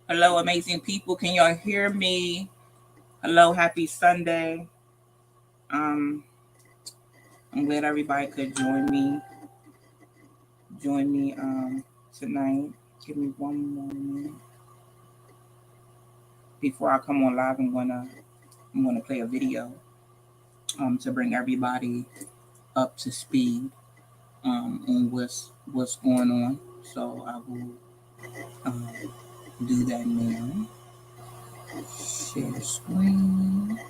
Hello, amazing people. Can y'all hear me? Hello, happy Sunday. Um, I'm glad everybody could join me tonight. Give me one moment before I come on live. I'm gonna play a video to bring everybody up to speed on what's going on. So I will um, do that now. Share screen.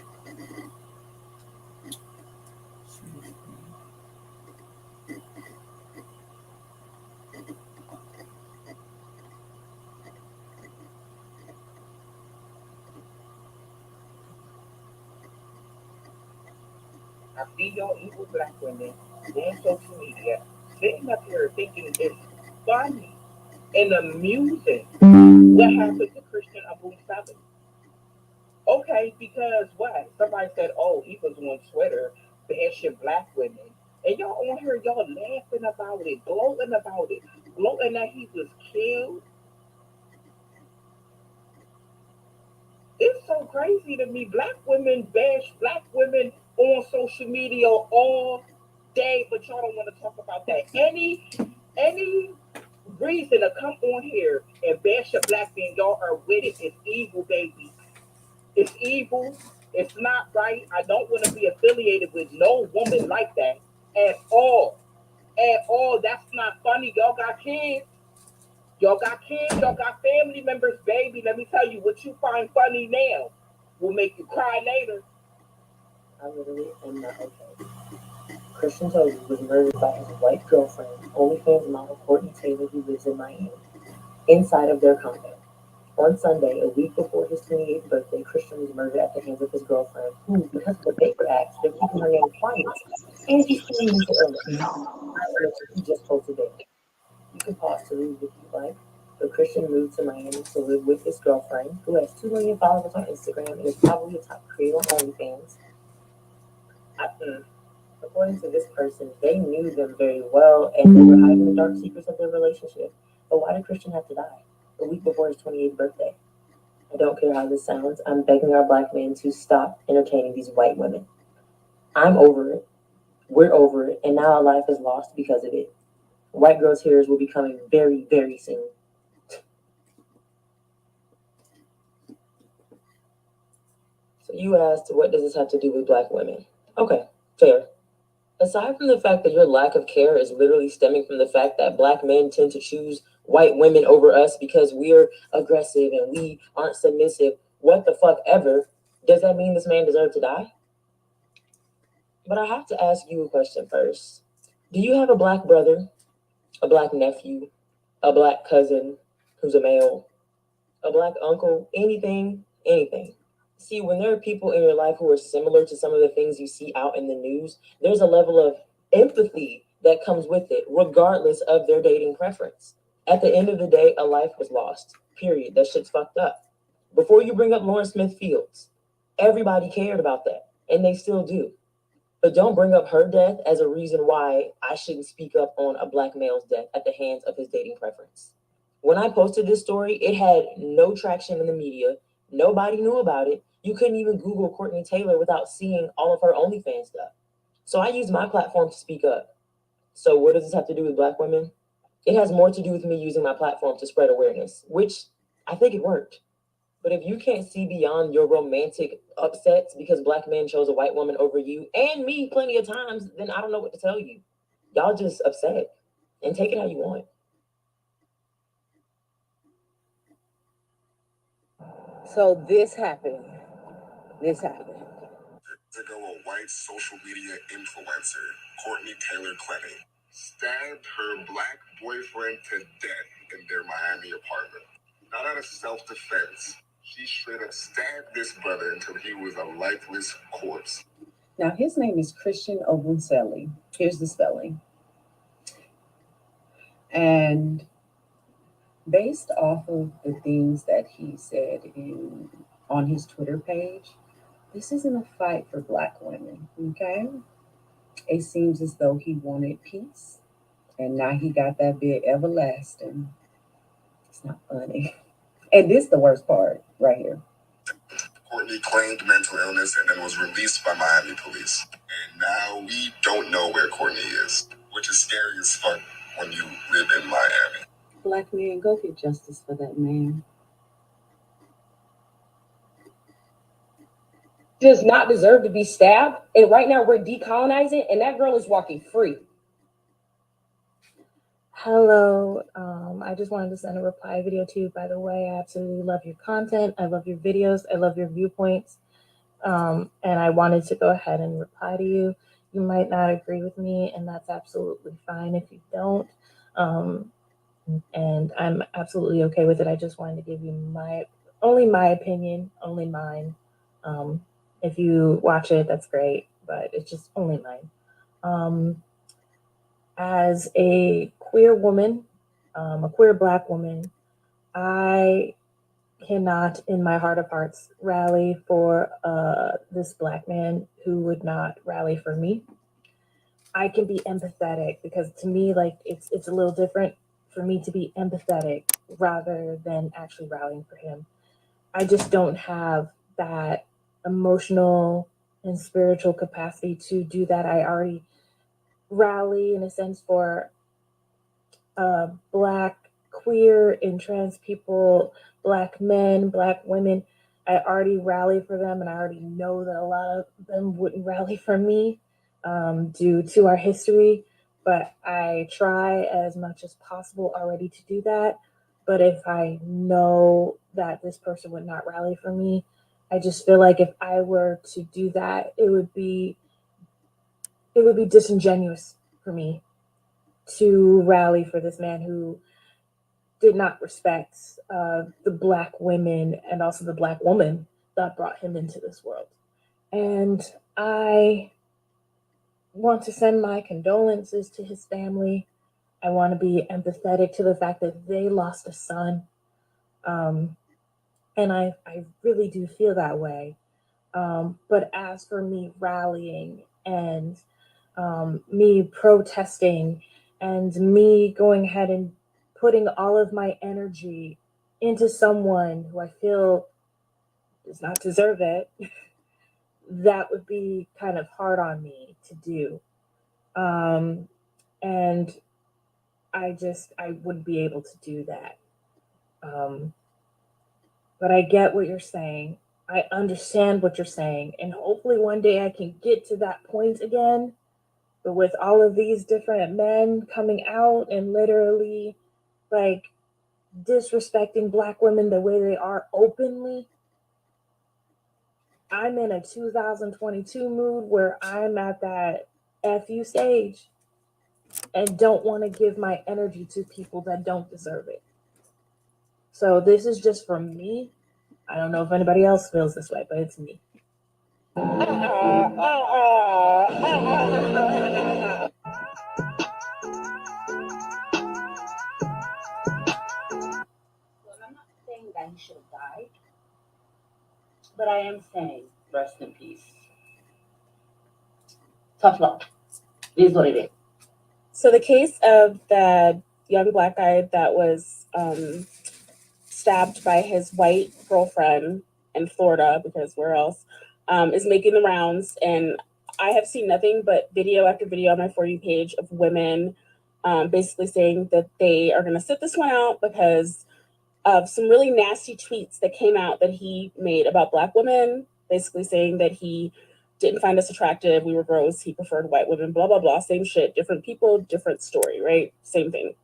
I see y'all evil black women on social media sitting up here thinking it's funny and amusing what happened to Christian Abu Sabi. Okay, because what? Somebody said, oh, he was on Twitter bashing black women. And y'all on here, y'all laughing about it, gloating that he was killed. It's so crazy to me. Black women bash black women on social media all day, but y'all don't want to talk about that. Any reason to come on here and bash a black man, y'all are with it. It's evil, baby. It's evil. It's not right. I don't want to be affiliated with no woman like that at all. At all. That's not funny. Y'all got kids. Y'all got kids. Y'all got family members, baby. Let me tell you, what you find funny now will make you cry later. I literally am not okay. Christian Toby was murdered by his white girlfriend, OnlyFans model Courtney Taylor, who lives in Miami, inside of their condo. On Sunday, a week before his 28th birthday, Christian was murdered at the hands of his girlfriend, who, because of the Baker Act, they're keeping her name quiet, and she's pleading to illness. He just posted it. You can pause to read if you like. But Christian moved to Miami to live with his girlfriend, who has 2 million followers on Instagram and is probably a top creator on OnlyFans. According to this person, they knew them very well and they were hiding the dark secrets of their relationship. But why did Christian have to die a week before his 28th birthday? I don't care how this sounds. I'm begging our black men to stop entertaining these white women. I'm over it. We're over it. And now our life is lost because of it. White girl tears will be coming very, very soon. So you asked, what does this have to do with black women? Okay, fair. Aside from the fact that your lack of care is literally stemming from the fact that black men tend to choose white women over us because we're aggressive and we aren't submissive, what the fuck ever, does that mean this man deserved to die? But I have to ask you a question first. Do you have a black brother, a black nephew, a black cousin who's a male, a black uncle, anything, anything? See, when there are people in your life who are similar to some of the things you see out in the news, there's a level of empathy that comes with it, regardless of their dating preference. At the end of the day, a life was lost. Period. That shit's fucked up. Before you bring up Lawrence Smith Fields, everybody cared about that, and they still do. But don't bring up her death as a reason why I shouldn't speak up on a black male's death at the hands of his dating preference. When I posted this story, it had no traction in the media. Nobody knew about it. You couldn't even Google Courtney Taylor without seeing all of her OnlyFans stuff. So I used my platform to speak up. So what does this have to do with black women? It has more to do with me using my platform to spread awareness, which I think it worked. But if you can't see beyond your romantic upsets because black men chose a white woman over you and me plenty of times, then I don't know what to tell you. Y'all just upset and take it how you want. So this happened. This happened. Ago, a white social media influencer, Courtney Taylor Clenny, stabbed her black boyfriend to death in their Miami apartment. Not out of self-defense. She straight up stabbed this brother until he was a lifeless corpse. Now, his name is Christian Ogunselli. Here's the spelling. And based off of the things that he said on his Twitter page, this isn't a fight for black women, okay? It seems as though he wanted peace, and now he got that bit everlasting. It's not funny. And this is the worst part right here. Courtney claimed mental illness and then was released by Miami police. And now we don't know where Courtney is, which is scary as fuck when you live in Miami. Black man, go get justice for that man. Does not deserve to be stabbed. And right now we're decolonizing, and that girl is walking free. Hello. I just wanted to send a reply video to you. By the way, I absolutely love your content. I love your videos. I love your viewpoints. And I wanted to go ahead and reply to you. You might not agree with me, and that's absolutely fine if you don't. And I'm absolutely okay with it. I just wanted to give you my opinion, only mine. If you watch it, that's great, but it's just only mine. As a queer woman, a queer Black woman, I cannot, in my heart of hearts, rally for this Black man who would not rally for me. I can be empathetic because to me, like it's a little different for me to be empathetic rather than actually rallying for him. I just don't have that emotional and spiritual capacity to do that. I already rally in a sense for Black, queer, and trans people, Black men, Black women. I already rally for them, and I already know that a lot of them wouldn't rally for me due to our history. But I try as much as possible already to do that. But if I know that this person would not rally for me, I just feel like if I were to do that, it would be disingenuous for me to rally for this man who did not respect the Black women and also the Black woman that brought him into this world. And I want to send my condolences to his family. I want to be empathetic to the fact that they lost a son. And I really do feel that way. But as for me rallying and me protesting and me going ahead and putting all of my energy into someone who I feel does not deserve it, that would be kind of hard on me to do. And I wouldn't be able to do that. But I get what you're saying. I understand what you're saying. And hopefully one day I can get to that point again. But with all of these different men coming out and literally like disrespecting Black women the way they are openly, I'm in a 2022 mood where I'm at that FU stage and don't want to give my energy to people that don't deserve it. So this is just from me. I don't know if anybody else feels this way, but it's me. I'm not saying that he should have died, but I am saying rest in peace. Tough luck. It is what it is. So the case of the young Black guy that was stabbed by his white girlfriend in Florida, because where else, is making the rounds. And I have seen nothing but video after video on my For You page of women basically saying that they are going to sit this one out because of some really nasty tweets that came out that he made about Black women, basically saying that he didn't find us attractive, we were gross, he preferred white women, blah, blah, blah, same shit, different people, different story, right? Same thing.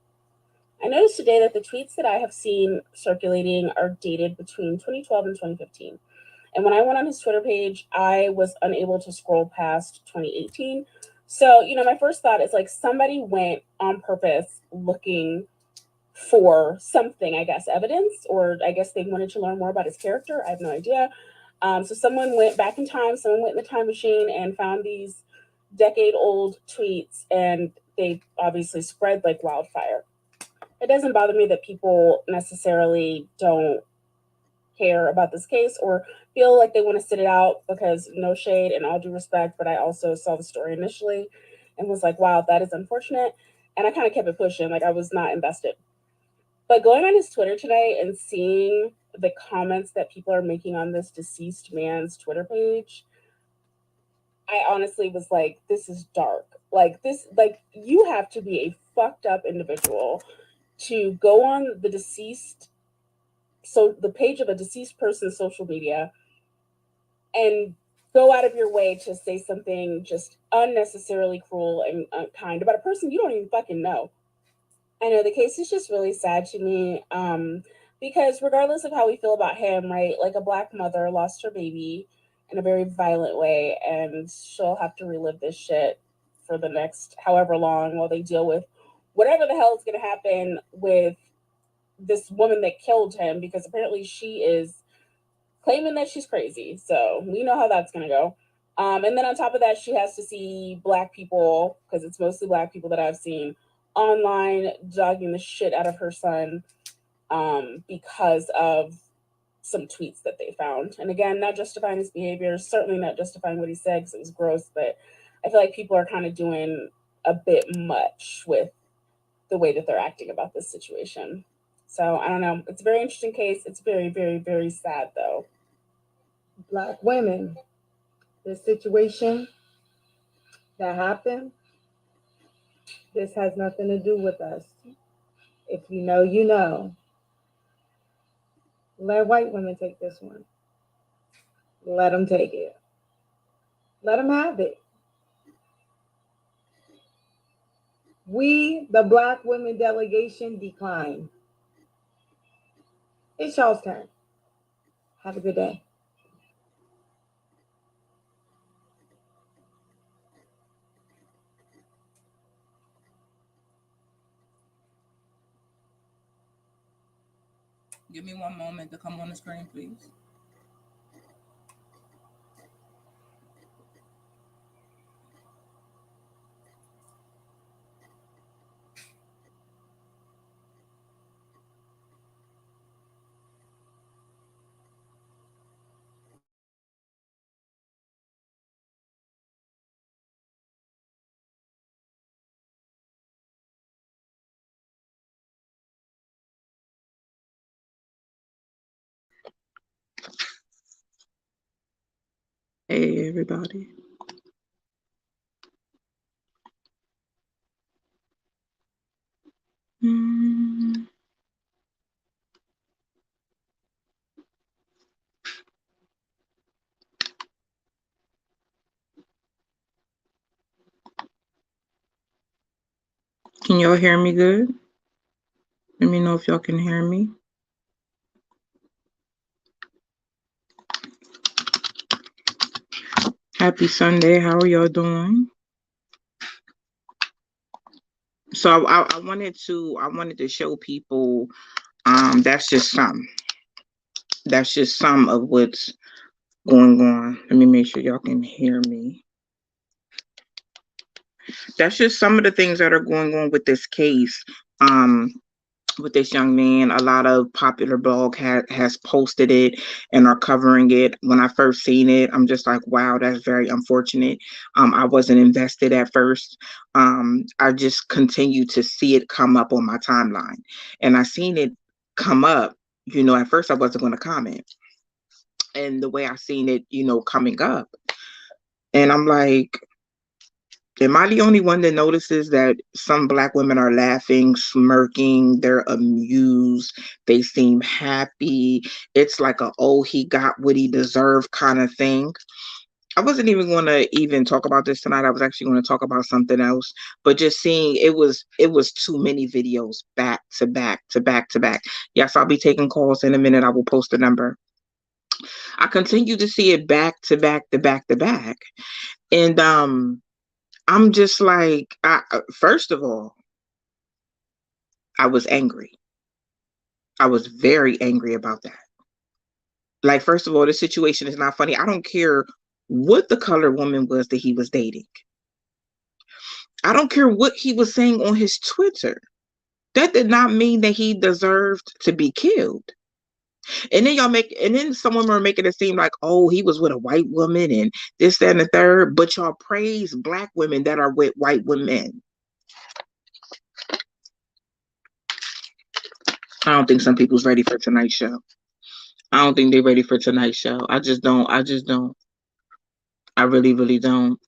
I noticed today that the tweets that I have seen circulating are dated between 2012 and 2015. And when I went on his Twitter page, I was unable to scroll past 2018. So, my first thought is like somebody went on purpose looking for something, I guess, evidence, or I guess they wanted to learn more about his character. I have no idea. So someone went back in time, someone went in the time machine and found these decade-old tweets, and they obviously spread like wildfire. It doesn't bother me that people necessarily don't care about this case or feel like they want to sit it out, because no shade and all due respect, but I also saw the story initially and was like, wow, that is unfortunate. And I kind of kept it pushing, like I was not invested. But going on his Twitter today and seeing the comments that people are making on this deceased man's Twitter page, I honestly was like, this is dark. Like, you have to be a fucked up individual to go on the page of a deceased person's social media and go out of your way to say something just unnecessarily cruel and unkind about a person you don't even fucking know. I know the case is just really sad to me, because regardless of how we feel about him, right, like a black mother lost her baby in a very violent way, and she'll have to relive this shit for the next however long while they deal with whatever the hell is going to happen with this woman that killed him, because apparently she is claiming that she's crazy. So we know how that's going to go. And then on top of that, she has to see black people, because it's mostly black people that I've seen online dogging the shit out of her son, because of some tweets that they found. And again, not justifying his behavior, certainly not justifying what he said because it was gross, but I feel like people are kind of doing a bit much with the way that they're acting about this situation. So I don't know. It's a very interesting case. It's very, very, very sad though. Black women, this situation that happened, this has nothing to do with us. If you know, you know. Let white women take this one. Let them take it. Let them have it. We, the Black women delegation, decline. It's y'all's turn. Have a good day. Give me one moment to come on the screen, please. Hey, everybody. Can y'all hear me good? Let me know if y'all can hear me. Happy Sunday. How are y'all doing? So I wanted to show people, that's just some of what's going on. Let me make sure y'all can hear me. That's just some of the things that are going on with this case. With this young man, a lot of popular blog has posted it and are covering it. When I first seen it, I'm just like, wow, that's very unfortunate. I wasn't invested at first. I just continued to see it come up on my timeline, and I seen it come up. At first I wasn't going to comment, and the way I seen it, coming up, and I'm like, am I the only one that notices that some Black women are laughing, smirking, they're amused, they seem happy? It's like he got what he deserved kind of thing. I wasn't even going to even talk about this tonight. I was actually going to talk about something else, but just seeing it was too many videos back to back to back to back. Yes, I'll be taking calls in a minute. I will post a number. I continue to see it back to back to back to back. And I'm just like, first of all, I was angry. I was very angry about that. Like, first of all, the situation is not funny. I don't care what the colored woman was that he was dating. I don't care what he was saying on his Twitter. That did not mean that he deserved to be killed. And then some women are making it seem like, oh, he was with a white woman and this, that, and the third. But y'all praise Black women that are with white women. I don't think some people's ready for tonight's show. I don't think they're ready for tonight's show. I just don't. I just don't. I really, really don't.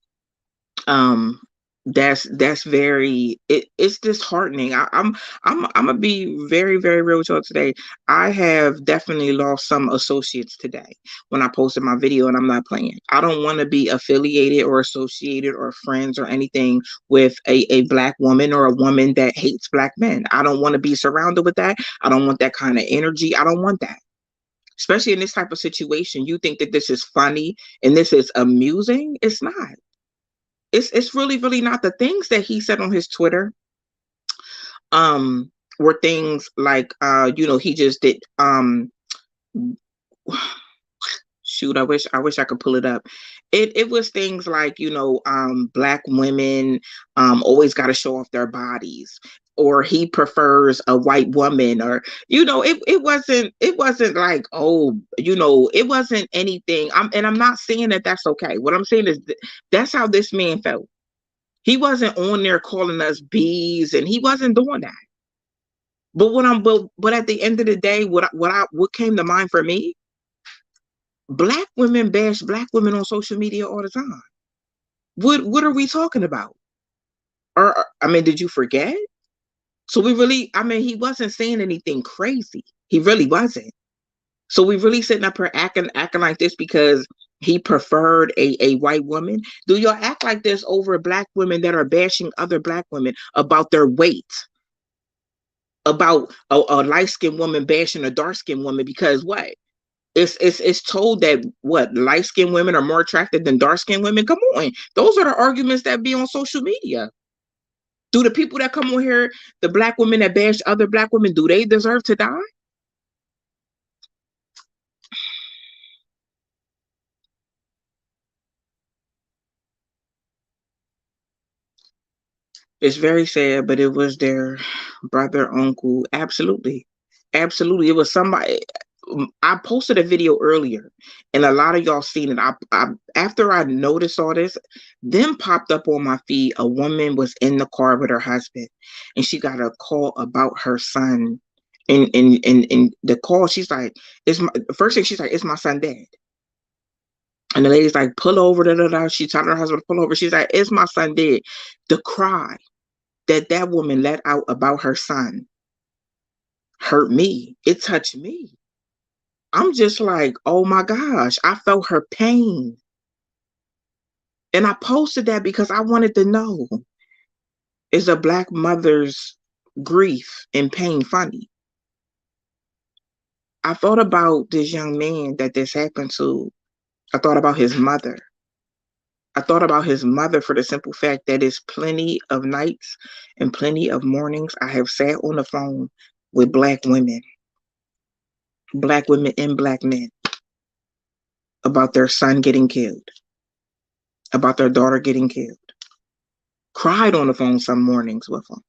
um that's very it's disheartening. I'm gonna be very, very real with y'all today. I have definitely lost some associates today when I posted my video, and I'm not playing. I don't want to be affiliated or associated or friends or anything with a black woman or a woman that hates black men. I don't want to be surrounded with that. I don't want that kind of energy. I don't want that, especially in this type of situation. You think that this is funny and this is amusing? It's not. It's really, really not. The things that he said on his Twitter were things like he just did shoot, I wish I could pull it up. It was things like, black women always got to show off their bodies, or he prefers a white woman, or it wasn't like, oh, it wasn't anything. I'm not saying that that's okay. What I'm saying is that's how this man felt. He wasn't on there calling us bees, and he wasn't doing that. But at the end of the day, what came to mind for me? Black women bash black women on social media all the time. What are we talking about? Or I mean, did you forget? So we really, I mean, he wasn't saying anything crazy. He really wasn't. So we really sitting up here acting like this because he preferred a white woman. Do y'all act like this over black women that are bashing other black women about their weight? About a light-skinned woman bashing a dark-skinned woman because what? It's told that what, light-skinned women are more attractive than dark-skinned women. Come on. Those are the arguments that be on social media. Do the people that come on here, the black women that bash other black women, do they deserve to die? It's very sad, but it was their brother, uncle. Absolutely. Absolutely. It was somebody. I posted a video earlier, and a lot of y'all seen it. After I noticed all this, then popped up on my feed. A woman was in the car with her husband, and she got a call about her son. And the call, she's like, "It's my first thing." She's like, "Is my son dead?" And the lady's like, "Pull over." Da, da, da. She told her husband to pull over. She's like, "Is my son dead?" The cry that woman let out about her son hurt me. It touched me. I'm just like, oh my gosh, I felt her pain. And I posted that because I wanted to know, is a black mother's grief and pain funny? I thought about this young man that this happened to. I thought about his mother. I thought about his mother for the simple fact that it's plenty of nights and plenty of mornings I have sat on the phone with black women and black men about their son getting killed, about their daughter getting killed. Cried on the phone some mornings with them.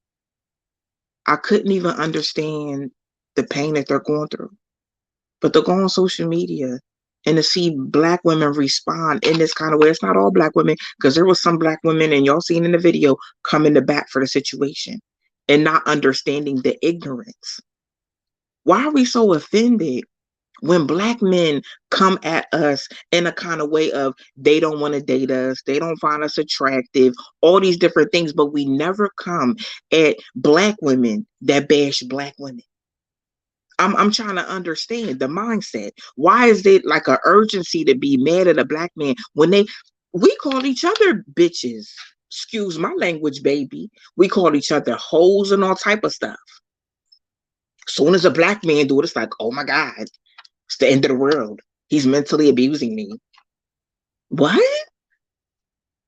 I couldn't even understand the pain that they're going through. But to go on social media and to see black women respond in this kind of way, it's not all black women, because there was some black women, and y'all seen in the video, coming to bat for the situation and not understanding the ignorance. Why are we so offended when black men come at us in a kind of way of they don't want to date us, they don't find us attractive, all these different things, but we never come at black women that bash black women? I'm trying to understand the mindset. Why is it like an urgency to be mad at a black man when we call each other bitches? Excuse my language, baby. We call each other hoes and all type of stuff. Soon as a black man do it, it's like, oh my God, it's the end of the world. He's mentally abusing me. What?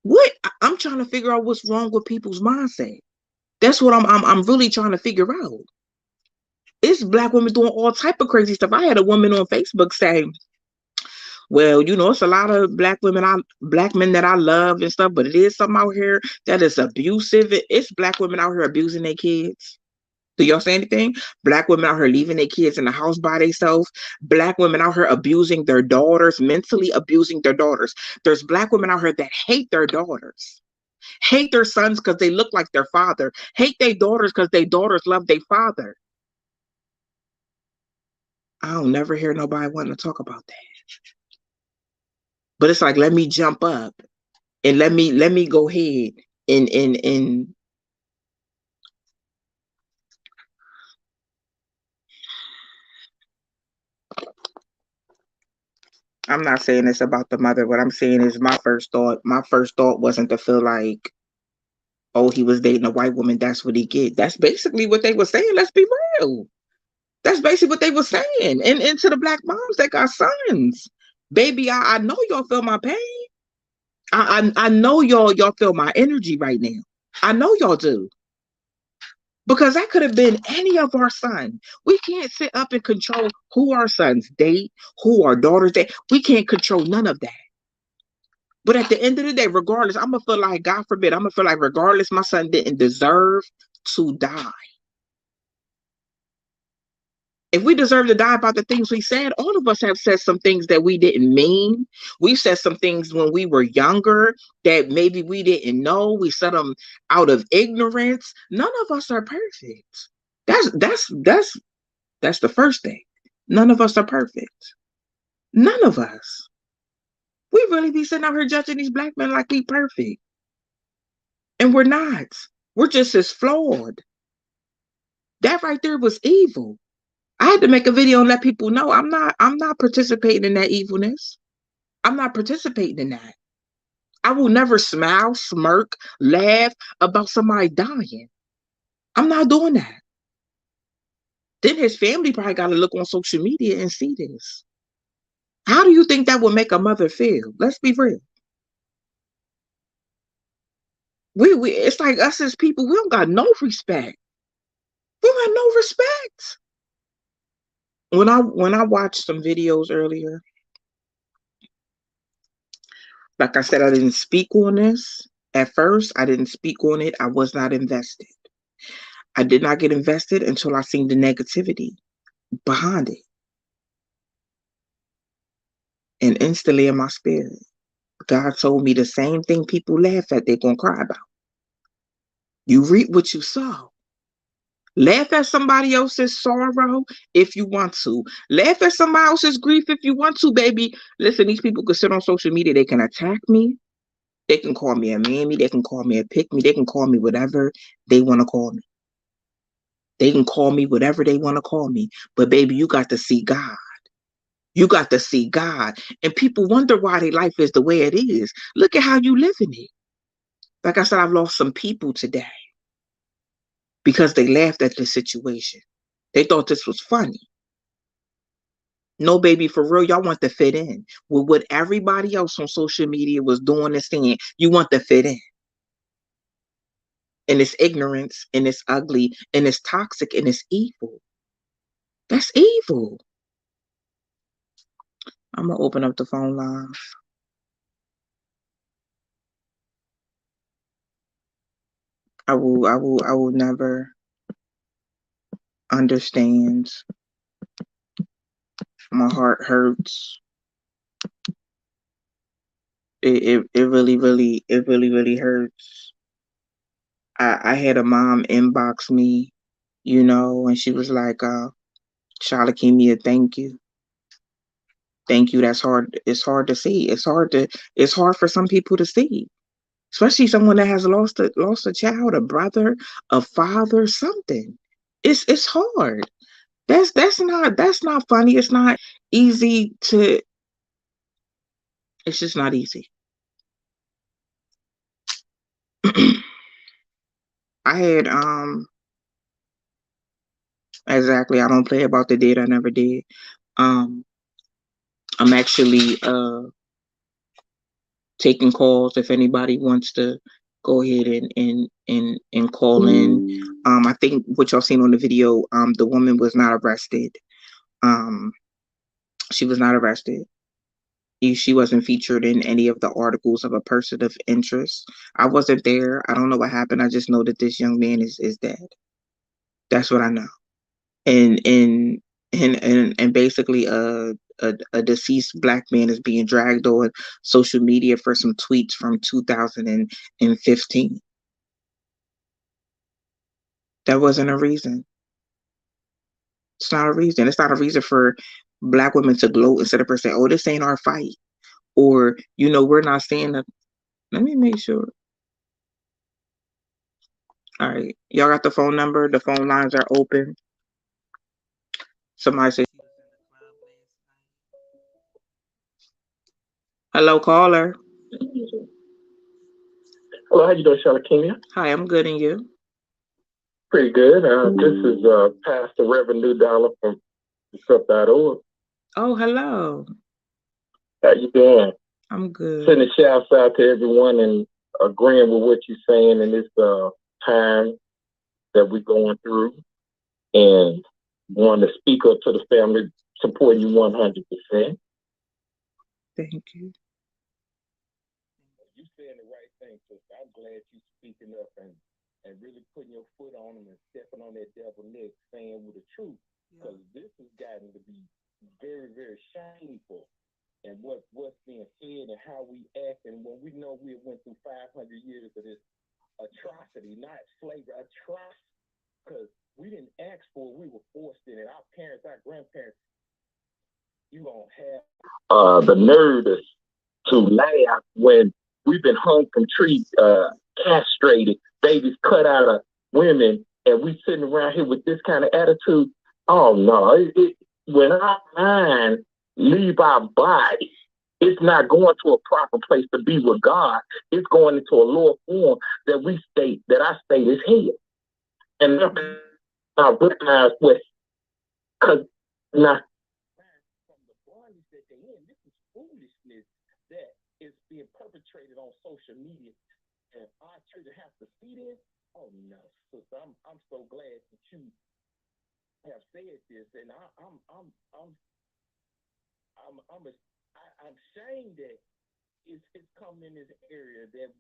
What? I'm trying to figure out what's wrong with people's mindset. That's what I'm really trying to figure out. It's black women doing all type of crazy stuff. I had a woman on Facebook say, well, it's a lot of black men that I love and stuff, but it is something out here that is abusive. It's black women out here abusing their kids. Do y'all say anything? Black women out here leaving their kids in the house by themselves. Black women out here abusing their daughters, mentally abusing their daughters. There's black women out here that hate their daughters, hate their sons because they look like their father, hate their daughters because their daughters love their father. I don't never hear nobody wanting to talk about that. But it's like, let me jump up and let me go ahead and I'm not saying it's about the mother. What I'm saying is my first thought. My first thought wasn't to feel like, oh, he was dating a white woman. That's what he get. That's basically what they were saying. Let's be real. That's basically what they were saying. And to the black moms that got sons, baby, I know y'all feel my pain. I know y'all feel my energy right now. I know y'all do. Because that could have been any of our sons. We can't sit up and control who our sons date, who our daughters date. We can't control none of that. But at the end of the day, regardless, I'm gonna feel like, God forbid, I'm gonna feel like regardless, my son didn't deserve to die. If we deserve to die about the things we said, all of us have said some things that we didn't mean. We've said some things when we were younger that maybe we didn't know. We said them out of ignorance. None of us are perfect. That's the first thing. None of us are perfect. None of us. We really be sitting out here judging these black men like we perfect. And we're not. We're just as flawed. That right there was evil. I had to make a video and let people know I'm not participating in that evilness. I'm not participating in that. I will never smile, smirk, laugh about somebody dying. I'm not doing that. Then his family probably got to look on social media and see this. How do you think that would make a mother feel? Let's be real. We it's like us as people, we don't got no respect. We don't have no respect. When I watched some videos earlier, like I said, I didn't speak on this. At first, I didn't speak on it. I was not invested. I did not get invested until I seen the negativity behind it. And instantly in my spirit, God told me the same thing people laugh at, they're going to cry about. You reap what you sow. Laugh at somebody else's sorrow if you want to. Laugh at somebody else's grief if you want to, baby. Listen, these people can sit on social media. They can attack me. They can call me a mammy. They can call me a pick me. They can call me whatever they want to call me. They can call me whatever they want to call me. But baby, you got to see God. You got to see God. And people wonder why their life is the way it is. Look at how you live in it. Like I said, I've lost some people today because they laughed at this situation. They thought this was funny. No, baby, for real, y'all want to fit in with what everybody else on social media was doing and saying. You want to fit in. And it's ignorance, and it's ugly, and it's toxic, and it's evil. That's evil. I'm going to open up the phone line. I will never understand. My heart hurts. It really hurts. I had a mom inbox me, and she was like, Charlotte, give me a thank you. Thank you. That's hard. It's hard to see. It's hard for some people to see. Especially someone that has lost a child, a brother, a father, something. It's hard. That's not funny. It's not easy to. It's just not easy. I had exactly. I don't play about the dead. I never did. I'm actually taking calls if anybody wants to go ahead and call in. I think what y'all seen on the video, the woman was not arrested. She was not arrested. She wasn't featured in any of the articles of a person of interest. I wasn't there. I don't know what happened. I just know that this young man is dead. That's what I know. And basically a deceased black man is being dragged on social media for some tweets from 2015. That wasn't a reason. It's not a reason. It's not a reason for Black women to gloat instead of saying, "Oh, this ain't our fight," or we're not saying that. Let me make sure. All right, y'all got the phone number. The phone lines are open. Somebody said, "Hello, caller." Hello, how you doing, Shalakina? Hi, I'm good, and you? Pretty good. This is Pastor Reverend New Dollar from Sup.org. Oh, hello. How you doing? I'm good. Sending shouts out to everyone and agreeing with what you're saying in this time that we're going through, and want to speak up to the family, supporting you 100%. Thank you. You're saying the right thing, sister. I'm glad you're speaking up and really putting your foot on them and stepping on that devil neck, saying with the truth, because this has gotten to be very, very shameful. And what's being said and how we act, and when we know we went through 500 years of this atrocity, not slavery, atrocity, because we didn't ask for it, we were forced in it. Our parents, our grandparents, you don't have the nerve to laugh when we've been hung from trees, castrated, babies cut out of women, and we sitting around here with this kind of attitude. Oh no, when our mind leave our body, it's not going to a proper place to be with God. It's going into a lower form that I state is hell. And I recognize what, because now from the bondage that they're in, this is foolishness that is being perpetrated on social media, and our church have to see this. Oh no, sister, I'm so glad that you have said this, and I'm ashamed that it's coming in this area that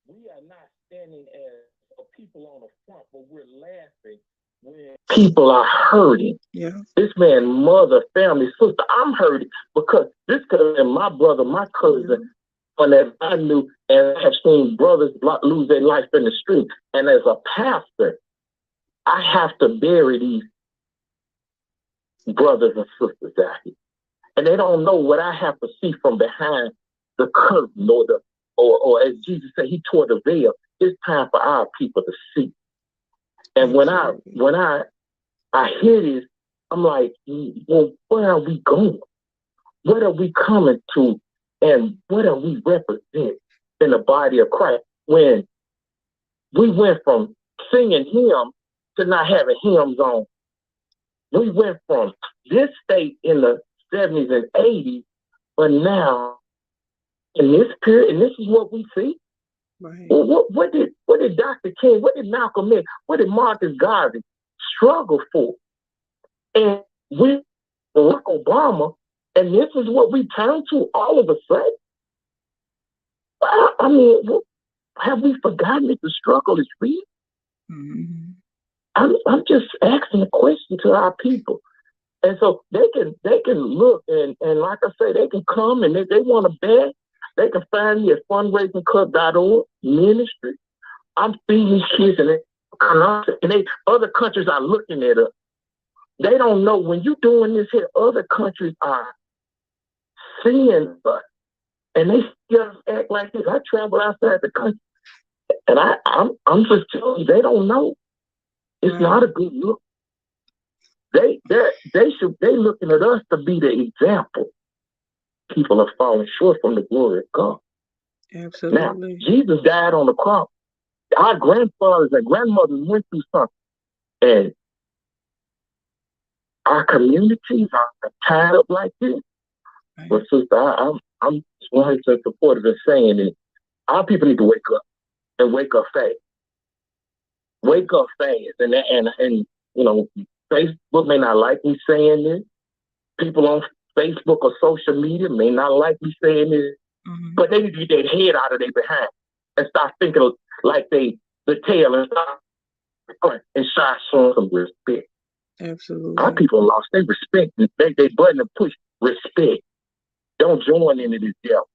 we are not standing as a people on the front, but we're laughing when people are hurting. Yeah. This man, mother, family, sister, I'm hurting because this could have been my brother, my cousin, one that I knew, and I have seen brothers lose their life in the street. And as a pastor, I have to bury these brothers and sisters out here. And they don't know what I have to see from behind the curtain, or as Jesus said, he tore the veil. It's time for our people to see. And when I hear this, I'm like, well, where are we going? What are we coming to? And what do we represent in the body of Christ? When we went from singing hymns to not having hymns on. We went from this state in the 70s and 80s, but now in this period, and this is what we see. Right. What did Dr. King, what did Malcolm X, what did Marcus Garvey struggle for? And we, Barack Obama, and this is what we turn to all of a sudden. I mean, have we forgotten that the struggle is real? Mm-hmm. I'm just asking a question to our people. And so they can look and like I say, they can come and they want to bet. They can find me at fundraisingclub.org ministry. I'm feeding these kids and other countries are looking at us. They don't know when you're doing this here, other countries are seeing us. And they just act like this. I travel outside the country. And I'm just telling you, they don't know. It's not a good look. They looking at us to be the example. People are falling short from the glory of God. Absolutely. Now, Jesus died on the cross. Our grandfathers and grandmothers went through something. And our communities are tied up like this. Right. But sister, I'm 100% supportive of saying it. Our people need to wake up and wake up fast. Wake up fast. And you know, Facebook may not like me saying this. People on Facebook or social media may not like me saying this. Mm-hmm. But they need to get their head out of their behind and start thinking like the tail and start showing some respect. Absolutely. Our people lost their respect. They button and push respect. Don't join into this devil.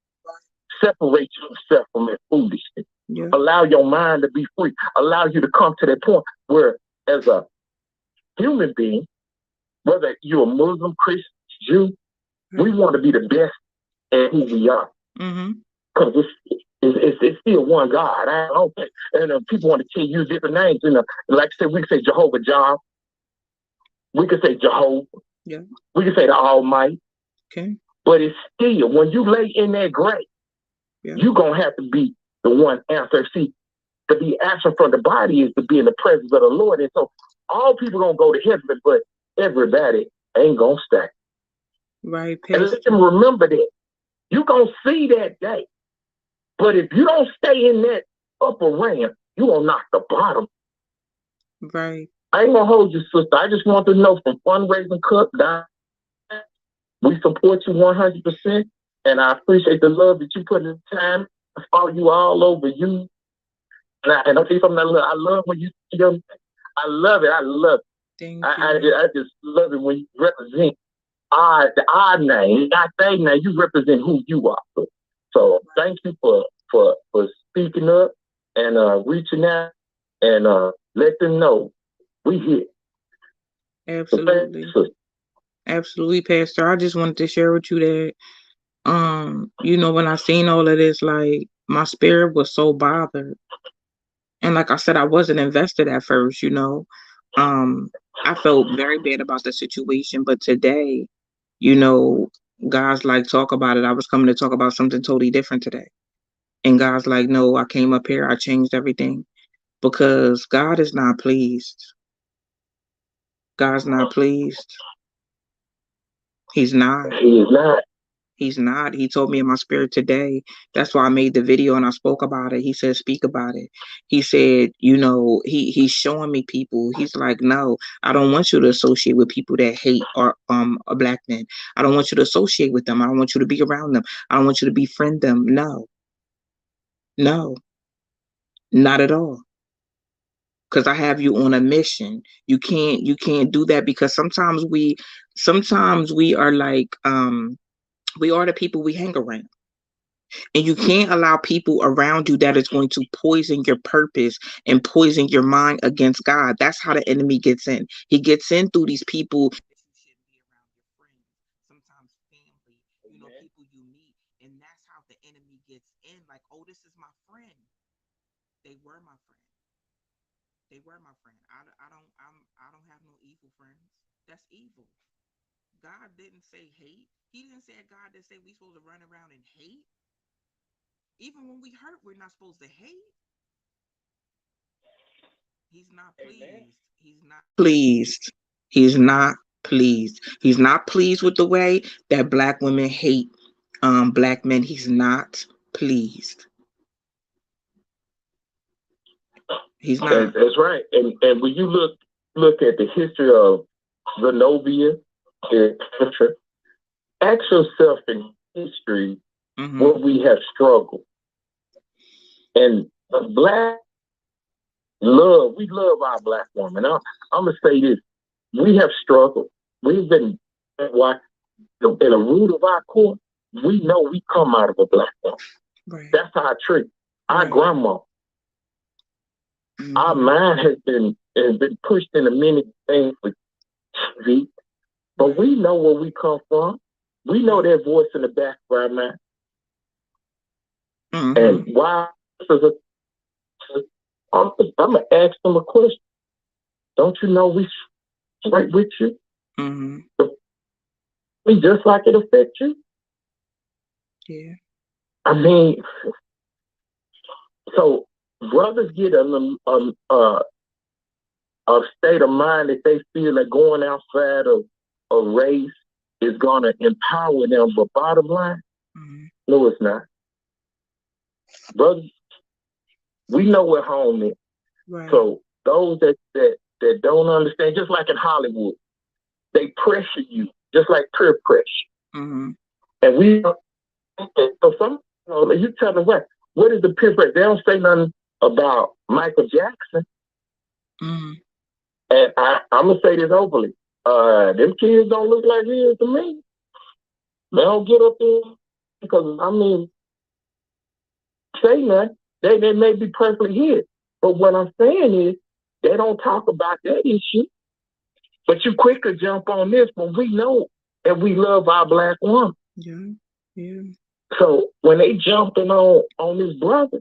Separate yourself from that foolishness. Yeah. Allow your mind to be free. Allow you to come to that point where as a human being, whether you're a Muslim, Christian, Jew, we want to be the best at who we are. Because it's still one God. I don't think. And people want to use different names. Like I said, we can say Jehovah Jah. We can say Jehovah. Yeah. We can say the Almighty. Okay. But it's still, when you lay in that grave, you're going to have to be the one answer. See, to be absent from the body is to be in the presence of the Lord. And so all people going to go to heaven, but everybody ain't going to stay. Right. And let them remember that. You're going to see that day. But if you don't stay in that upper realm, you're going to knock the bottom. Right. I ain't going to hold you, sister. I just want to know from Fundraising Cup down, we support you 100%. And I appreciate the love that you put in the time. I follow you all over you. And I'll tell you something I love when you, I love it. I love it. Thank you. I just love it when you represent our name, not their name. You represent who you are. So thank you for speaking up and reaching out and let them know we here. Absolutely. Absolutely, Pastor. I just wanted to share with you that when I seen all of this, like my spirit was so bothered. And like I said, I wasn't invested at first, I felt very bad about the situation, but today, God's like, talk about it. I was coming to talk about something totally different today. And God's like, no, I came up here, I changed everything because God is not pleased. God's not pleased. He's not. He is not. He's not. He told me in my spirit today. That's why I made the video and I spoke about it. He said, speak about it. He said, he's showing me people. He's like, no, I don't want you to associate with people that hate or a black man. I don't want you to associate with them. I don't want you to be around them. I don't want you to befriend them. No, not at all. Because I have you on a mission. You can't do that because sometimes we are like, we are the people we hang around. And you can't allow people around you that is going to poison your purpose and poison your mind against God. That's how the enemy gets in. He gets in through these people that you shouldn't be around, your friends, sometimes family, people you meet. And that's how the enemy gets in. Like, oh, this is my friend. They were my friend. They were my friend. I don't have no evil friends. That's evil. God didn't say hate. He didn't say God didn't say we supposed to run around and hate. Even when we hurt, we're not supposed to hate. He's not pleased. He's not pleased. He's not pleased. He's not pleased with the way that black women hate black men. He's not pleased. He's not. That's right. And when you look at the history of Zenobia, etc., ask yourself in history where we have struggled. And black we love our black woman. I'm gonna say this: we have struggled. We've been in the root of our core. We know we come out of a black woman. Right. That's our tree. Our grandma. Our mind has been pushed into many things with TV, but we know where we come from. We know that voice in the back of our mind. And why? I'm gonna ask them a question. Don't you know we right with you? We just like it affects you. Yeah. I mean, so brothers get a state of mind that they feel that going outside of a race is gonna empower them. But bottom line, no, it's not. Brothers, we know where home is. Right. So those that don't understand, just like in Hollywood, they pressure you, just like peer pressure. And we, so some, you tell them what is the peer pressure? They don't say nothing about Michael Jackson. And I'm gonna say this openly: them kids don't look like his to me. They don't get up there because say nothing. They may be perfectly his. But what I'm saying is, they don't talk about that issue. But you quick to jump on this when we know that we love our black woman. Yeah. Yeah. So when they jumping on this brother,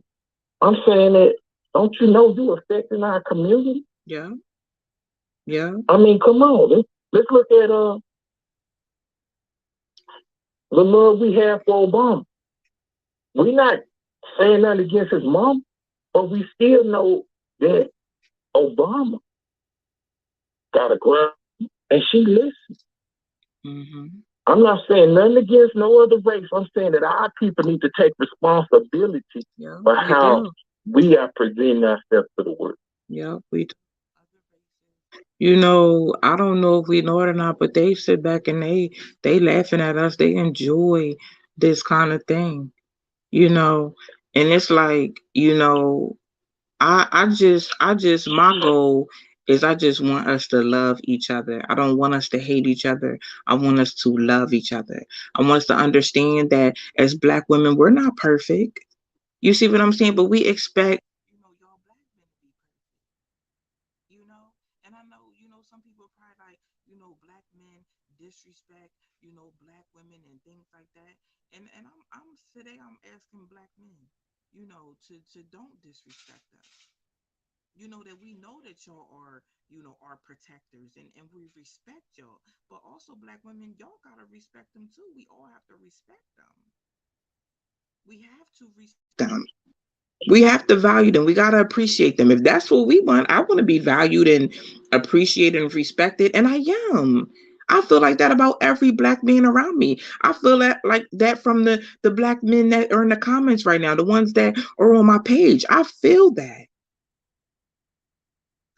I'm saying that don't you know you affecting our community? Yeah. Yeah. I mean, come on, let's look at the love we have for Obama. We're not saying nothing against his mom, but we still know that Obama got a girl and she listens. Mm-hmm. I'm not saying nothing against no other race. I'm saying that our people need to take responsibility Yeah. for We how do. we are presenting ourselves to the world. Yeah. We do. You know, I don't know if we know it or not, but they sit back and they laughing at us. They enjoy this kind of thing, you know. And it's like, you know, I just my goal is I just want us to love each other. I don't want us to hate each other. I want us to love each other. I want us to understand that as black women, we're not perfect. You see what I'm saying? But we expect, you know, y'all black men to be perfect, you know. And I know, you know, some people are probably like, you know, black men disrespect, you know, black women and things like that. And I'm today I'm asking black men, you know, to don't disrespect us. You know that we know that y'all are, you know, our protectors, and we respect y'all. But also black women, y'all gotta respect them too. We all have to respect them. We have to respect them. We have to value them. We gotta appreciate them. If that's what we want, I want to be valued and appreciated and respected, and I am. I feel like that about every black man around me. I feel that like that from the black men that are in the comments right now, the ones that are on my page. I feel that.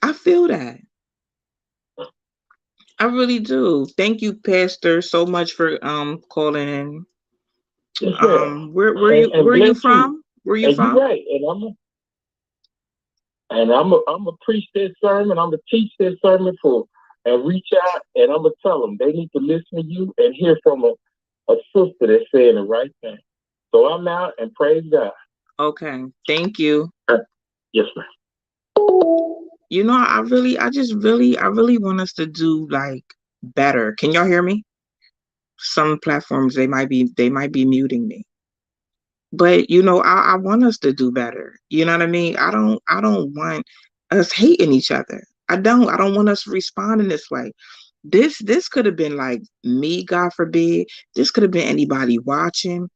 I feel that. I really do. Thank you, Pastor, so much for calling in. Yes, sir. And Where you bless you. from? Where you And you're from? right. I'm a preach this sermon. I'm gonna teach this sermon for and reach out and I'm gonna tell them they need to listen to you and hear from a sister that's saying the right thing. So I'm out and praise God. Okay. Thank you. Yes, ma'am. You know, I really want us to do like better. Can y'all hear me? Some platforms they might be muting me. But you know, I want us to do better. You know what I mean? I don't want us hating each other. I don't want us responding this way. This could have been like me, God forbid. This could have been anybody watching.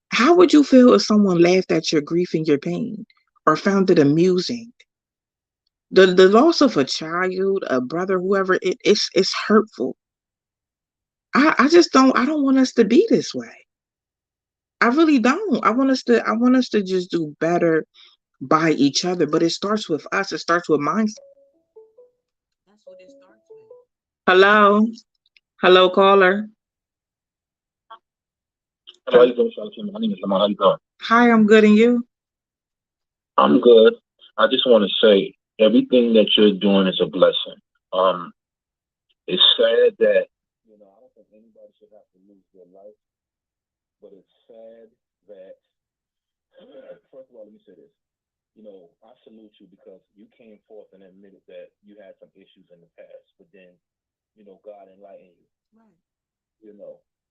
How would you feel if someone laughed at your grief and your pain or found it amusing? The loss of a child, a brother, whoever, it's hurtful. I don't want us to be this way. I really don't. I want us to just do better by each other, but it starts with us. It starts with mindset. That's what it starts with. Hello. Hello, caller. How you doing, Shalom? My name is Lamar. How you doing? Hi, I'm good, and you? I'm good. I just want to say everything that you're doing is a blessing. Um, it's sad that I don't think anybody should have to lose their life, but it's sad that first of all, let me say this. I salute you because you came forth and admitted that you had some issues in the past, but then, God enlightened you. Right.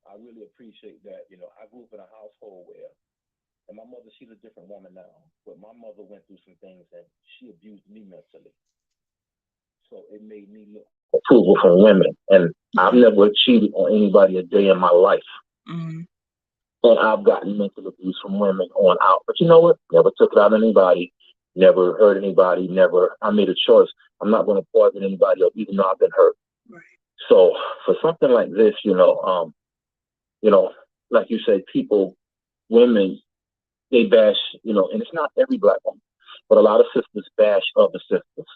I really appreciate that. I grew up in a household where, and my mother, she's a different woman now, but my mother went through some things and she abused me mentally. So it made me look approval from women. And I've never cheated on anybody a day in my life. Mm-hmm. And I've gotten mental abuse from women on out. But you know what? Never took it out on anybody, never hurt anybody, never. I made a choice. I'm not going to poison anybody up, even though I've been hurt. Right. So for something like this, like you said, people, women, they bash, and it's not every black woman, but a lot of sisters bash other sisters,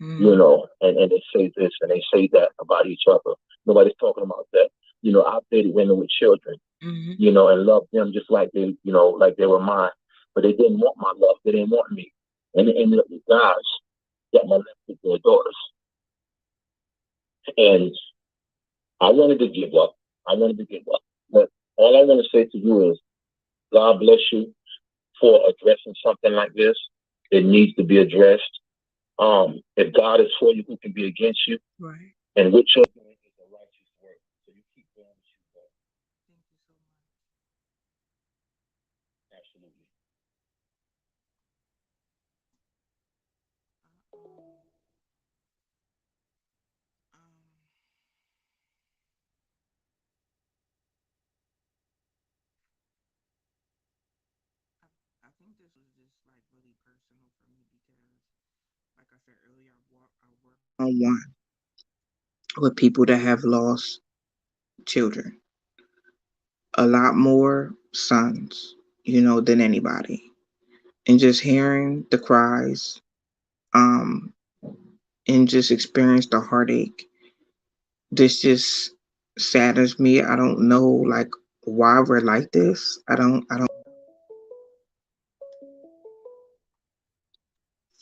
Mm-hmm. And they say this and they say that about each other. Nobody's talking about that. I've dated women with children, Mm-hmm. and loved them just like like they were mine. But they didn't want my love. They didn't want me. And it ended up with guys that molested their daughters. And I wanted to give up. But all I want to say to you is, God bless you for addressing something like this. It needs to be addressed. If God is for you, who can be against you? Right. And what you're doing is a righteous work. So you keep doing what you do. Thank you so much. Absolutely. Uh, um, I, I think this was just like really personal for me because, like I said earlier, I work one on one with people that have lost children, a lot more sons, than anybody, and just hearing the cries, um, and just experience the heartache. This just saddens me. I don't know, like, why we're like this. I don't.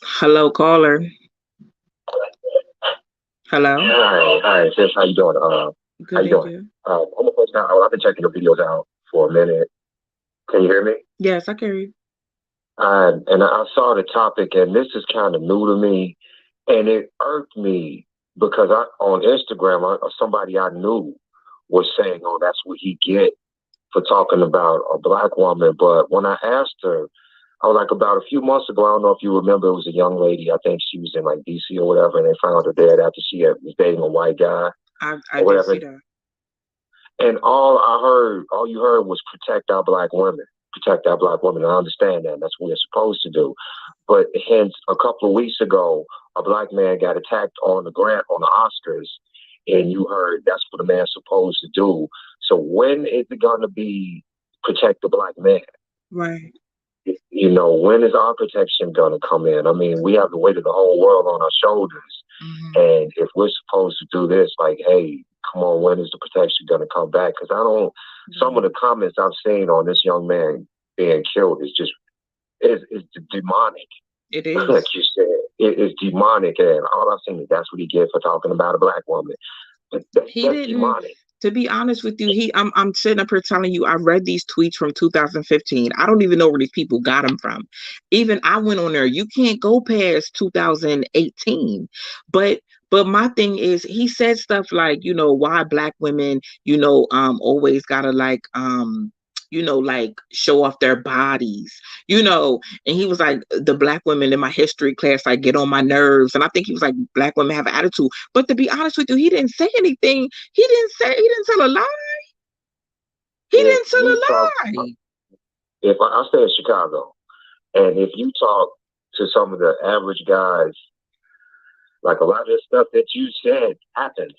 Hello, caller. Hello. Hi, sis. How you doing? How Good you and doing? you? I'm a first time. I've been checking your videos out for a minute. Can you hear me? Yes, I carry you. And I saw the topic, and this is kind of new to me, and it irked me because I on Instagram, somebody I knew was saying, "Oh, that's what he get for talking about a black woman." But when I asked her, I was like, about a few months ago, I don't know if you remember, it was a young lady. I think she was in like DC or whatever, and they found her dead after was dating a white guy I or did whatever. see that. And all you heard was protect our black women, protect our black women. I understand that. That's what we're supposed to do. But hence, a couple of weeks ago, a black man got attacked on the grant on the Oscars, and you heard that's what a man's supposed to do. So when is it going to be protect the black man? Right. When is our protection going to come in? I mean, we have the weight of the whole world on our shoulders. Hmm. And if we're supposed to do this, like, hey, come on, when is the protection going to come back? Because some of the comments I've seen on this young man being killed is just, is demonic. It Like is. you said, it is demonic. And all I've seen is that's what he get for talking about a black woman. But He that's didn't. demonic. To be honest with you, I'm sitting up here telling you I read these tweets from 2015. I don't even know where these people got them from. Even I went on there. You can't go past 2018. But my thing is he said stuff like, why black women, always gotta like like show off their bodies, and he was like, the black women in my history class like get on my nerves. And I think he was like, black women have attitude. But to be honest with you, he didn't say anything. He didn't tell a lie. He If didn't tell you a talk, lie. if I stay in Chicago, and if you talk to some of the average guys, like a lot of the stuff that you said happens,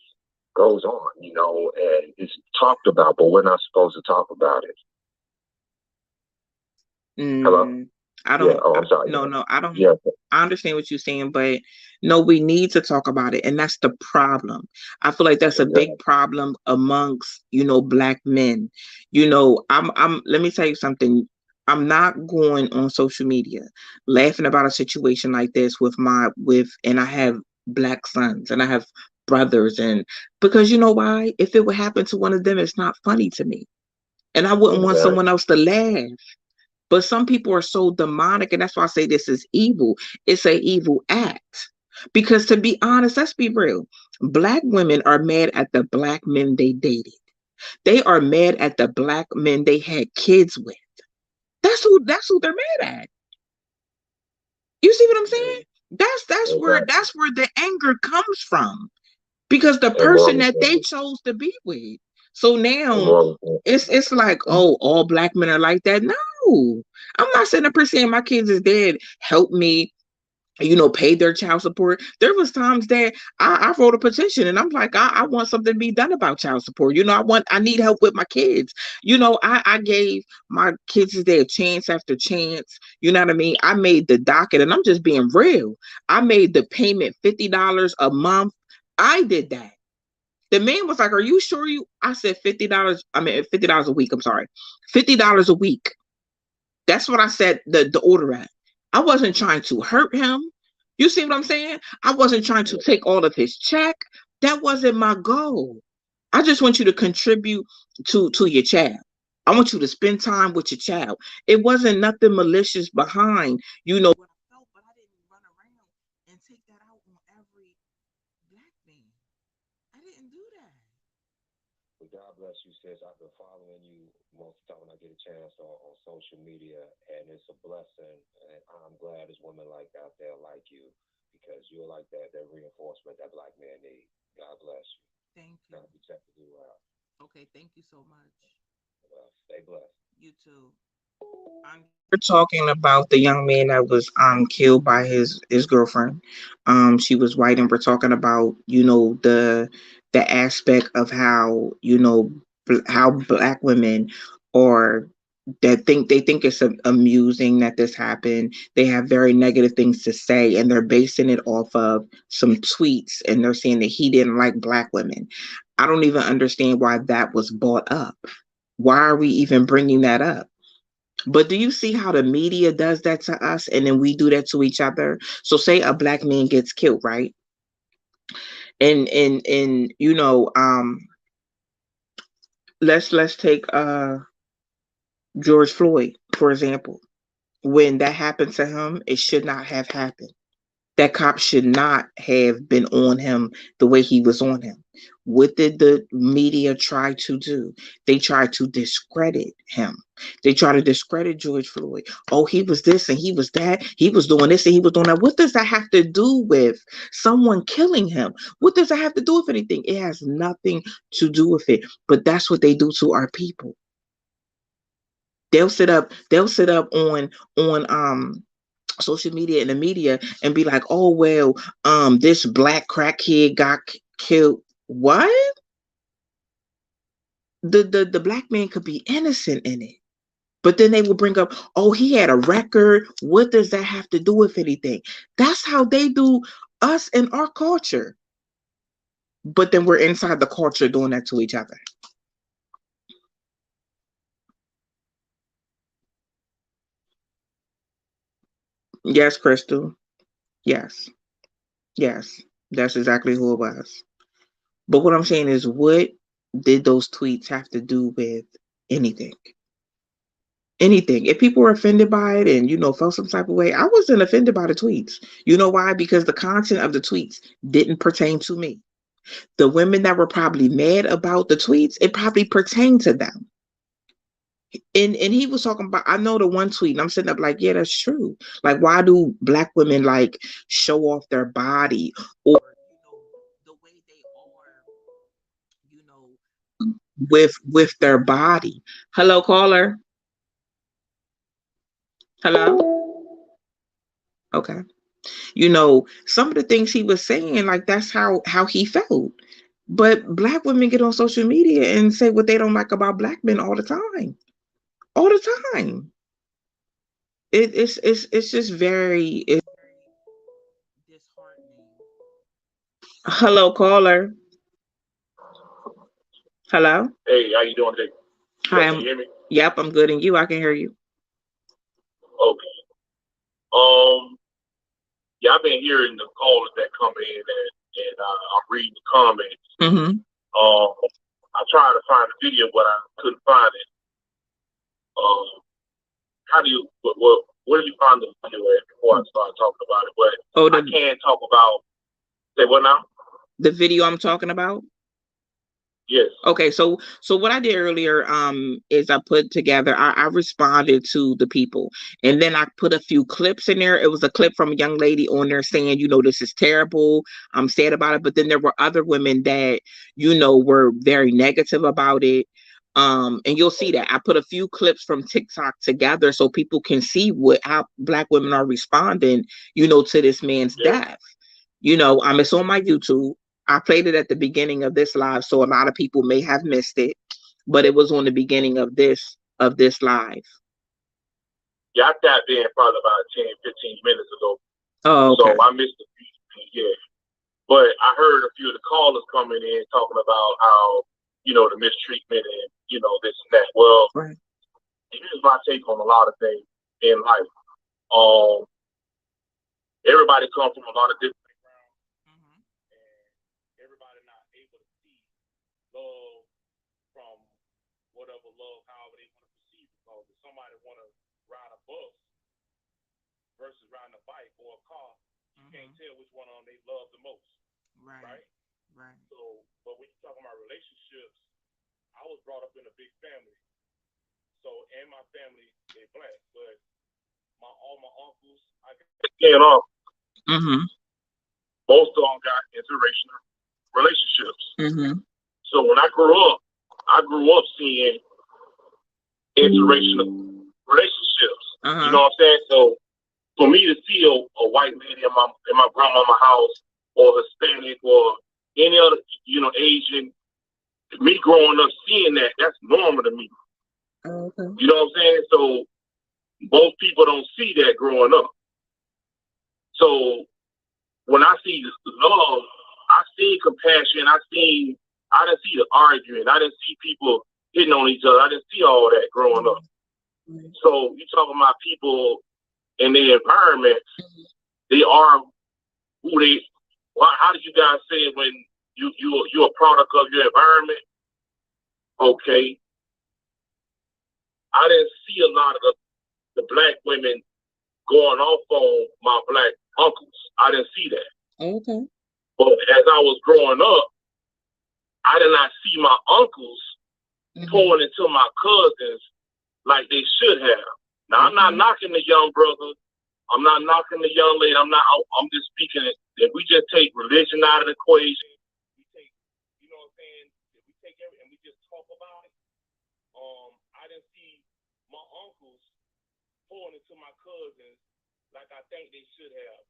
goes on, and it's talked about, but we're not supposed to talk about it. Hello? Mm, I Yeah. don't. Oh, I'm sorry. No, no, I don't. Yeah. I understand what you're saying, but no, we need to talk about it, and that's the problem. I feel like that's a big Exactly. problem amongst black men. I'm. Let me tell you something. I'm not going on social media laughing about a situation like this and I have black sons and I have brothers, and because you know why? If it would happen to one of them, it's not funny to me, and I wouldn't want Exactly. someone else to laugh. But some people are so demonic, and that's why I say this is evil. It's an evil act. Because to be honest, let's be real. Black women are mad at the black men they dated. They are mad at the black men they had kids with. That's who they're mad at. You see what I'm saying? Exactly. That's where the anger comes from. Because the And person more, that they chose to be with. So and now more, it's like, oh, all black men are like that. No. I'm not sitting up here saying my kids is dead. Help me, pay their child support. There was times that I wrote a petition and I'm like, I want something to be done about child support. I need help with my kids. I gave my kids is there chance after chance. You know what I mean? I made the docket, and I'm just being real. I made the payment $50 a month. I did that. The man was like, "Are you sure you?" I said $50. I mean, $50 a week. I'm sorry, $50 a week. That's what I said. The order at. I wasn't trying to hurt him. You see what I'm saying? I wasn't trying to take all of his check. That wasn't my goal. I just want you to contribute to your child. I want you to spend time with your child. It wasn't nothing malicious behind, what I felt, but I didn't run around and take that out on every black man. most of the time when I get a chance on social media, and it's a blessing. And I'm glad there's women like out there like you because you're like that reinforcement that black men need. God bless you. Thank you. God be checking you out. Okay, thank you so much. Well, stay blessed. You too. We're talking about the young man that was killed by his girlfriend. She was white, and we're talking about the aspect of how how black women are that think it's amusing that this happened. They have very negative things to say, and they're basing it off of some tweets, and they're saying that he didn't like black women. I don't even understand why that was brought up. Why are we even bringing that up? But do you see how the media does that to us and then we do that to each other? So say a black man gets killed, right? And let's take George Floyd, for example. When that happened to him, it should not have happened. That cop should not have been on him the way he was on him. What did the media try to do? They tried to discredit him. They tried to discredit George Floyd. Oh, he was this and he was that. He was doing this and he was doing that. What does that have to do with someone killing him? What does that have to do with anything? It has nothing to do with it. But that's what they do to our people. They'll sit up on social media and the media and be like, oh well, this black crack kid got killed. What? The black man could be innocent in it. But then they will bring up, oh, he had a record. What does that have to do with anything? That's how they do us in our culture. But then we're inside the culture doing that to each other. Yes, Crystal. Yes. Yes. That's exactly who it was. But what I'm saying is, what did those tweets have to do with anything? Anything. If people were offended by it and felt some type of way, I wasn't offended by the tweets. You know why? Because the content of the tweets didn't pertain to me. The women that were probably mad about the tweets, it probably pertained to them. And he was talking about, I know the one tweet, and I'm sitting up like, yeah, that's true. Like, why do black women like show off their body or the way they are, you know, with their body? Hello, caller. Hello. Okay. Some of the things he was saying, like that's how he felt. But black women get on social media and say what they don't like about black men all the time. All the time. It's just it's disheartening. Hello, caller. Hello. Hey, how you doing today? Hi. Can you hear me? Yep, I'm good, and you? I can hear you. Okay. Um, yeah, I've been hearing the callers that come in, and I'm reading the comments. Mm-hmm. I tried to find the video, but I couldn't find it. How do you? Where do you find the video at before I start talking about it? But I can't talk about. Say what now? The video I'm talking about. Yes. Okay, so what I did earlier is I put together, I responded to the people, and then I put a few clips in there. It was a clip from a young lady on there saying, this is terrible. I'm sad about it. But then there were other women that, were very negative about it. And you'll see that I put a few clips from TikTok together so people can see how black women are responding, to this man's death. It's on my YouTube. I played it at the beginning of this live, so a lot of people may have missed it, but it was on the beginning of this live. Yeah, I tapped in probably about 10, 15 minutes ago. Oh, okay. So I missed a few, yeah. But I heard a few of the callers coming in talking about how, the mistreatment and, this and that. Well, right. Here's my take on a lot of things in life. Everybody comes from a lot of different backgrounds, and everybody not able to see love from whatever love, however they want to perceive it. Because if somebody want to ride a bus versus riding a bike or a car, you can't tell which one of them they love the most. Right? Right. So, but when you're talking about relationships, I was brought up in a big family. So, and my family, they black, but all my uncles, I got skin off. Mm-hmm. Most of them got interracial relationships. Mm-hmm. So when I grew up seeing interracial relationships. You know what I'm saying? So for me to see a white lady in my grandmama's house, or Hispanic, or any other, Asian, me growing up seeing that, that's normal to me. Okay. You know what I'm saying? So most people don't see that growing up. So when I see love, I see compassion. I didn't see the arguing. I didn't see people hitting on each other. I didn't see all that growing up. Mm-hmm. So you talking about people in their environment, they are who they. Well, how did you guys say it when you're a product of your environment? Okay, I didn't see a lot of the black women going off on my black uncles. I didn't see that. Okay. But as I was growing up, I did not see my uncles pouring into my cousins like they should have. Now, I'm not knocking the young brother. I'm not knocking the young lady. I'm just speaking. If we just take religion out of the equation, we take, you know what I'm saying? If we take everything and we just talk about it, I didn't see my uncles pouring into my cousins like I think they should have.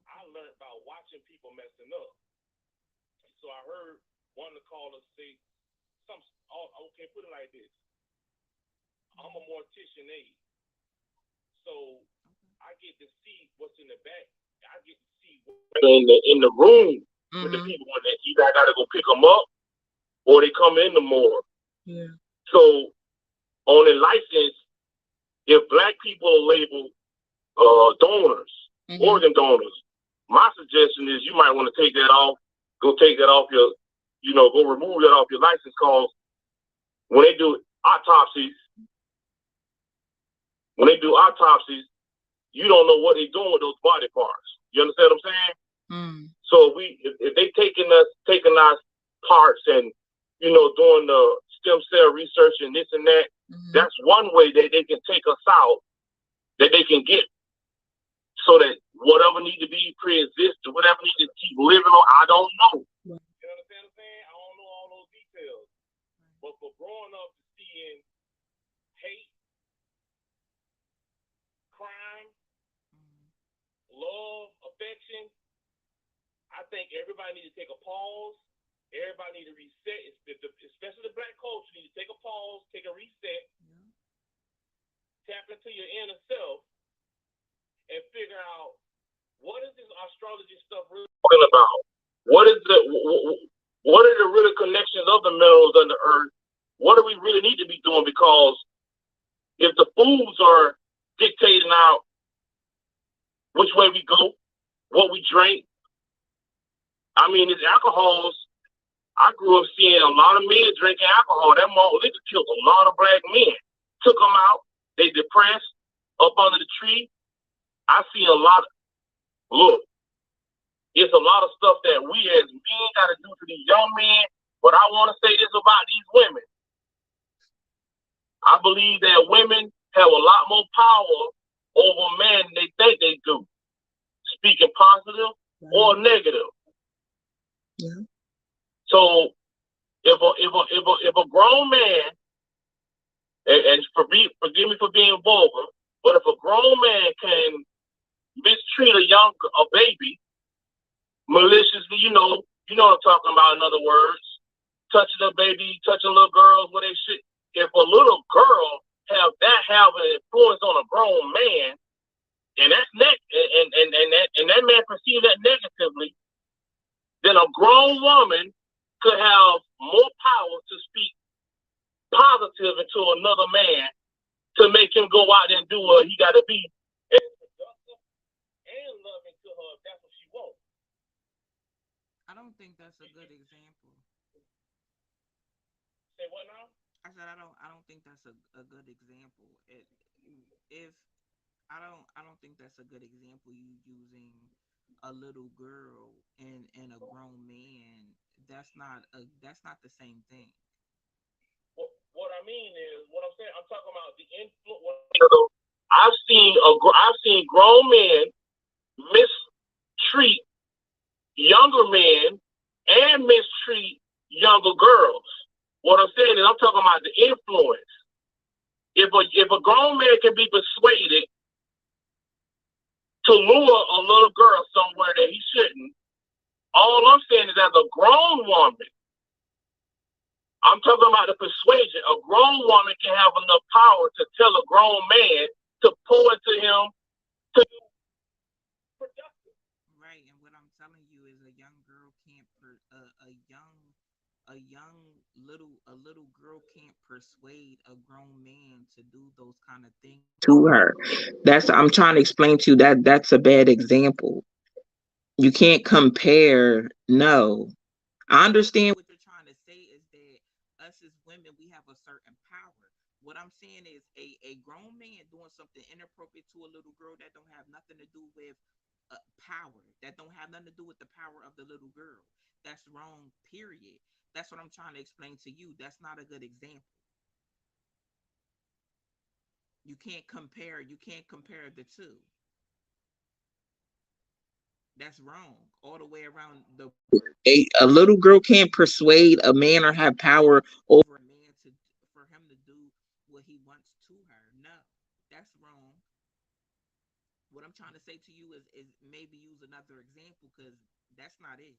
I learned by watching people messing up. So I heard one of the callers say, okay, put it like this. I'm a mortician aide. So I get to see what's in the back. I get to see what's in the room with the people. When either I got to go pick them up or they come in the morgue. Yeah. So on a license, if black people are labeled donors, organ donors, my suggestion is you might want to take that off. Go take that off your, go remove that off your license, cause when they do autopsies, you don't know what they're doing with those body parts. You understand what I'm saying? Mm. So if they taking our parts and doing the stem cell research and this and that, that's one way that they can take us out, that they can get, so that whatever need to be pre-existed, whatever need to keep living on, I don't know. You understand what I'm saying? I don't know all those details. But for growing up seeing hate, crime, love, affection, I think everybody needs to take a pause. Everybody needs to reset, especially the black culture. Need to take a pause, take a reset, tap into your inner self, and figure out what is this astrology stuff really talking about. What are the real connections of the minerals on the earth? What do we really need to be doing? Because if the foods are dictating out which way we go, what we drink, I mean, it's alcohols. I grew up seeing a lot of men drinking alcohol. That malt liquor killed a lot of black men. Took them out. They depressed up under the tree. I see a lot. Look, it's a lot of stuff that we as men got to do to these young men. But I want to say this about these women. I believe that women have a lot more power over men than they think they do, speaking positive or negative. Yeah. So if a grown man, and forgive me for being vulgar, but if a grown man can mistreat a baby maliciously, you know what I'm talking about. In other words, touching a baby, touching little girls where they shit. If a little girl have an influence on a grown man, and that man perceives that negatively, then a grown woman could have more power to speak positive into another man to make him go out and do what he got to be and productive and loving to her if that's what she wants. I don't think that's a good example. Say what now? I said I don't think that's a good example. If I don't think that's a good example. You using a little girl and a grown man. That's not the same thing. What I I mean is what I'm saying. I'm talking about the influence. I've seen grown men mistreat younger men and mistreat younger girls. What I'm saying is I'm talking about the influence. If a grown man can be persuaded to lure a little girl somewhere that he shouldn't, all I'm saying is as a grown woman, I'm talking about the persuasion. A grown woman can have enough power to tell a grown man to pull into him to do productive. Right, and what I'm telling you is a young girl can't a little girl can't persuade a grown man to do those kind of things to her. That's I'm trying to explain to you that that's a bad example. You can't compare. No, I understand what you're trying to say is that us as women we have a certain power. What I'm saying is a grown man doing something inappropriate to a little girl that don't have nothing to do with power, that don't have nothing to do with the power of the little girl. That's wrong, period. That's what I'm trying to explain to you. That's not a good example. You can't compare the two. That's wrong all the way around the board. A little girl can't persuade a man or have power over a man to for him to do what he wants to her. No, that's wrong. What I'm trying to say to you is maybe use another example because that's not it.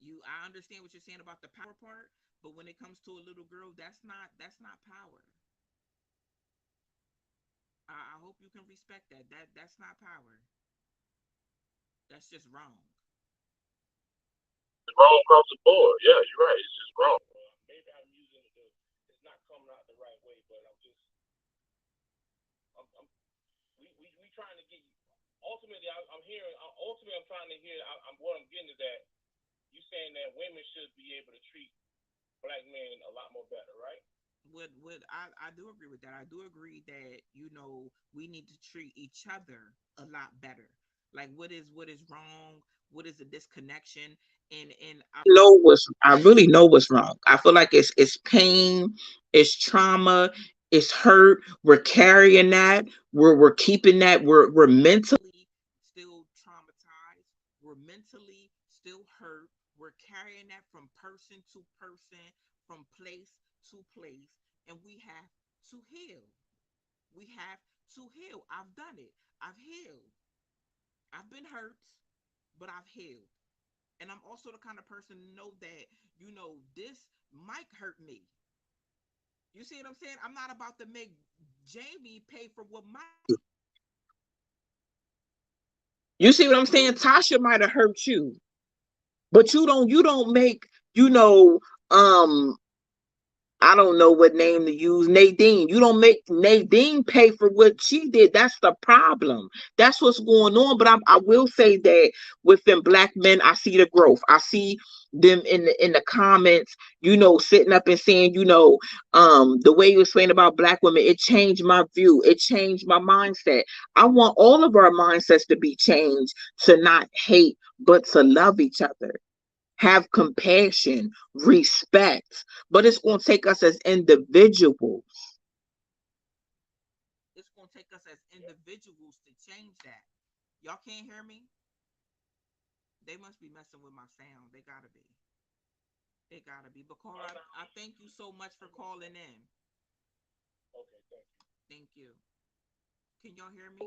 I understand what you're saying about the power part, but when it comes to a little girl, that's not power. I hope you can respect that. That's not power. That's just wrong. It's wrong across the board. Yeah, you're right. It's just wrong. Maybe I'm using it. It's not coming out the right way, but I'm we trying to get. Ultimately, I'm hearing. Ultimately, I'm trying to hear. What I'm getting is that you saying that women should be able to treat black men a lot more better, right? I do agree with that. I do agree that we need to treat each other a lot better. Like what is wrong? What is the disconnection? And I really know what's wrong. I feel like it's pain, it's trauma, it's hurt. We're carrying that. We're keeping that. We're mentally still traumatized. We're mentally still hurt. We're carrying that from person to person, from place to place, and we have to heal. We have to heal. I've done it. I've healed. I've been hurt, but I've healed. And I'm also the kind of person to know that, this might hurt me. You see what I'm saying? I'm not about to make Jamie pay for what my. You see what I'm saying? Tasha might have hurt you, but you don't make, you know, um I don't know what name to use. Nadine. You don't make Nadine pay for what she did. That's the problem. That's what's going on. But I will say that within black men, I see the growth. I see them in the comments, sitting up and saying, the way you explain about black women, it changed my view. It changed my mindset. I want all of our mindsets to be changed to not hate, but to love each other, have compassion, respect. But it's going to take us as individuals. It's going to take us as individuals to change that. Y'all can't hear me? They must be messing with my sound. They got to be. They got to be. But Carl, I thank you so much for calling in. Okay, thank you. Thank you. Can y'all hear me?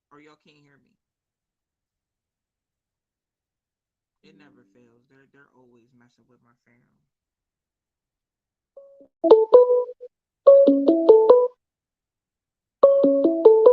Or y'all can't hear me? It never fails. They're always messing with my sound.